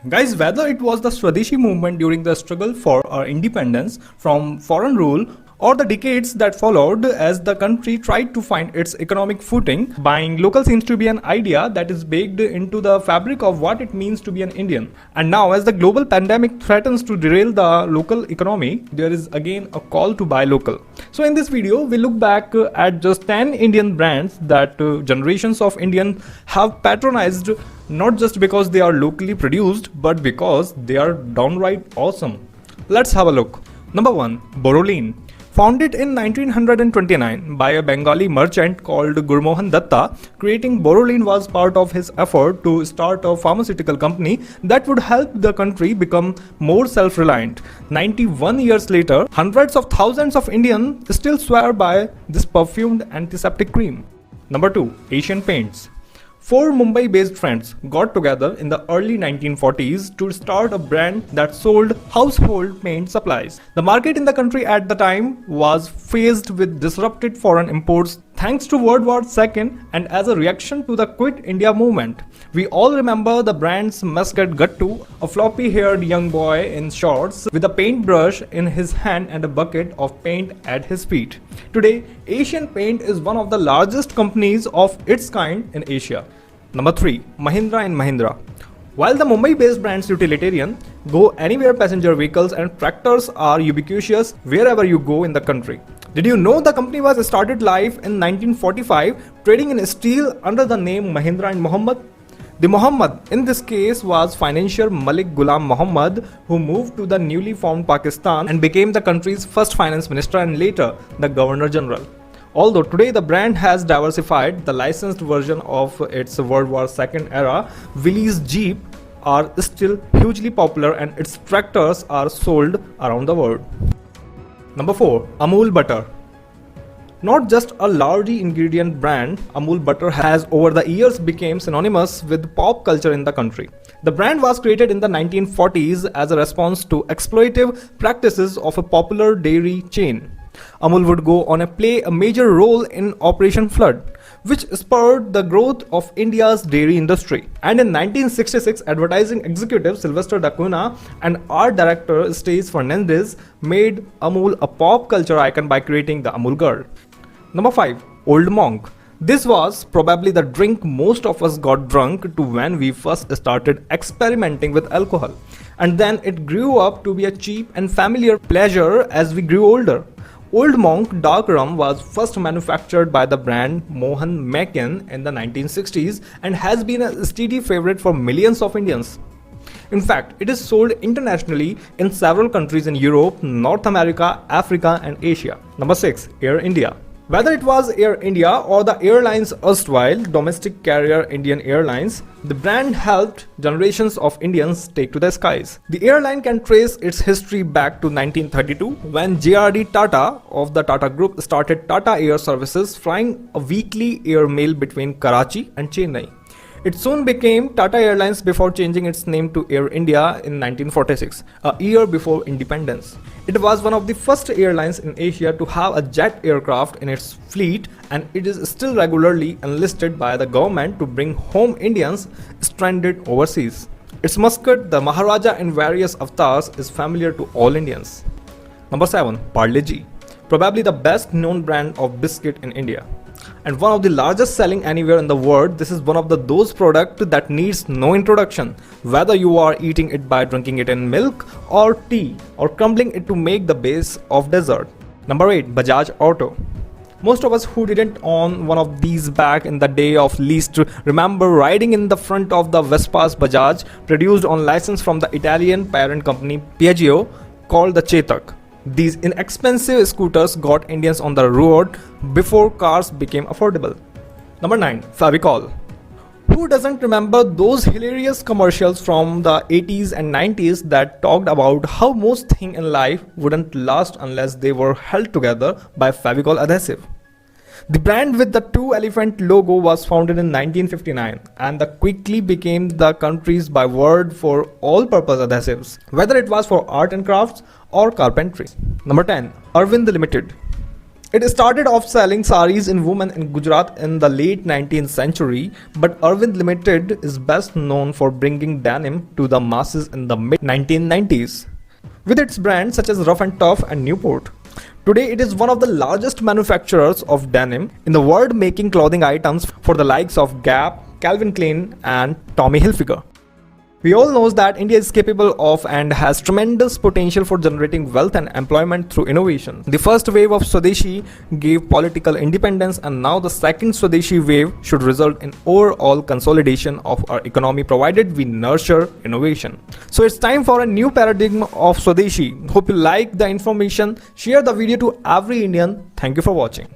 Guys, whether it was the Swadeshi movement during the struggle for our independence from foreign rule or the decades that followed as the country tried to find its economic footing, buying local seems to be an idea that is baked into the fabric of what it means to be an Indian. And now, as the global pandemic threatens to derail the local economy, there is again a call to buy local. So in this video, we look back at just 10 Indian brands that generations of Indians have patronized, not just because they are locally produced, but because they are downright awesome. Let's have a look. Number 1. Boroline. Founded in 1929 by a Bengali merchant called Gurmohan Datta, creating Boroline was part of his effort to start a pharmaceutical company that would help the country become more self-reliant. 91 years later, hundreds of thousands of Indians still swear by this perfumed antiseptic cream. Number 2. Asian Paints. Four Mumbai-based friends got together in the early 1940s to start a brand that sold household paint supplies. The market in the country at the time was faced with disrupted foreign imports thanks to World War II and as a reaction to the Quit India movement. We all remember the brand's mascot Gattu, a floppy-haired young boy in shorts with a paintbrush in his hand and a bucket of paint at his feet. Today, Asian Paint is one of the largest companies of its kind in Asia. Number 3. Mahindra & Mahindra. While the Mumbai-based brand's utilitarian, go anywhere passenger vehicles and tractors are ubiquitous wherever you go in the country. Did you know the company was started live in 1945, trading in steel under the name Mahindra & Mohammed? The Mohammed in this case was financier Malik Ghulam Mohammed, who moved to the newly formed Pakistan and became the country's first finance minister and later the Governor General. Although today the brand has diversified, the licensed version of its World War II era Willys Jeep are still hugely popular and its tractors are sold around the world. Number 4. Amul Butter. Not just a largely ingredient brand, Amul Butter has over the years become synonymous with pop culture in the country. The brand was created in the 1940s as a response to exploitative practices of a popular dairy chain. Amul would go on to play a major role in Operation Flood, which spurred the growth of India's dairy industry. And in 1966, advertising executive Sylvester Dacuna and art director Stage Fernandez made Amul a pop culture icon by creating the Amul Girl. Number 5. Old Monk. This was probably the drink most of us got drunk to when we first started experimenting with alcohol. And then it grew up to be a cheap and familiar pleasure as we grew older. Old Monk Dark Rum was first manufactured by the brand Mohan Mackin in the 1960s and has been a steady favorite for millions of Indians. In fact, it is sold internationally in several countries in Europe, North America, Africa and Asia. Number 6. Air India. Whether it was Air India or the airline's erstwhile domestic carrier Indian Airlines, the brand helped generations of Indians take to the skies. The airline can trace its history back to 1932 when J.R.D. Tata of the Tata Group started Tata Air Services, flying a weekly air mail between Karachi and Chennai. It soon became Tata Airlines before changing its name to Air India in 1946, a year before independence. It was one of the first airlines in Asia to have a jet aircraft in its fleet, and it is still regularly enlisted by the government to bring home Indians stranded overseas. Its mascot, the Maharaja in various avatars, is familiar to all Indians. Number 7. Parle G. Probably the best known brand of biscuit in India. And one of the largest selling anywhere in the world, this is one of those products that needs no introduction. Whether you are eating it by drinking it in milk or tea or crumbling it to make the base of dessert. Number 8. Bajaj Auto. Most of us who didn't own one of these back in the day of least remember riding in the front of the Vespas Bajaj, produced on license from the Italian parent company Piaggio, called the Chetak. These inexpensive scooters got Indians on the road before cars became affordable. Number 9. Fevicol. Who doesn't remember those hilarious commercials from the 80s and 90s that talked about how most things in life wouldn't last unless they were held together by Fevicol adhesive? The brand with the two elephant logo was founded in 1959 and quickly became the country's byword for all-purpose adhesives, whether it was for art and crafts or carpentry. Number 10. Arvind Limited. It started off selling saris in women in Gujarat in the late 19th century, but Arvind Limited is best known for bringing denim to the masses in the mid 1990s with its brands such as Rough and Tough and Newport. Today, it is one of the largest manufacturers of denim in the world, making clothing items for the likes of Gap, Calvin Klein, and Tommy Hilfiger. We all know that India is capable of and has tremendous potential for generating wealth and employment through innovation. The first wave of Swadeshi gave political independence, and now the second Swadeshi wave should result in overall consolidation of our economy provided we nurture innovation. So it's time for a new paradigm of Swadeshi. Hope you like the information. Share the video to every Indian. Thank you for watching.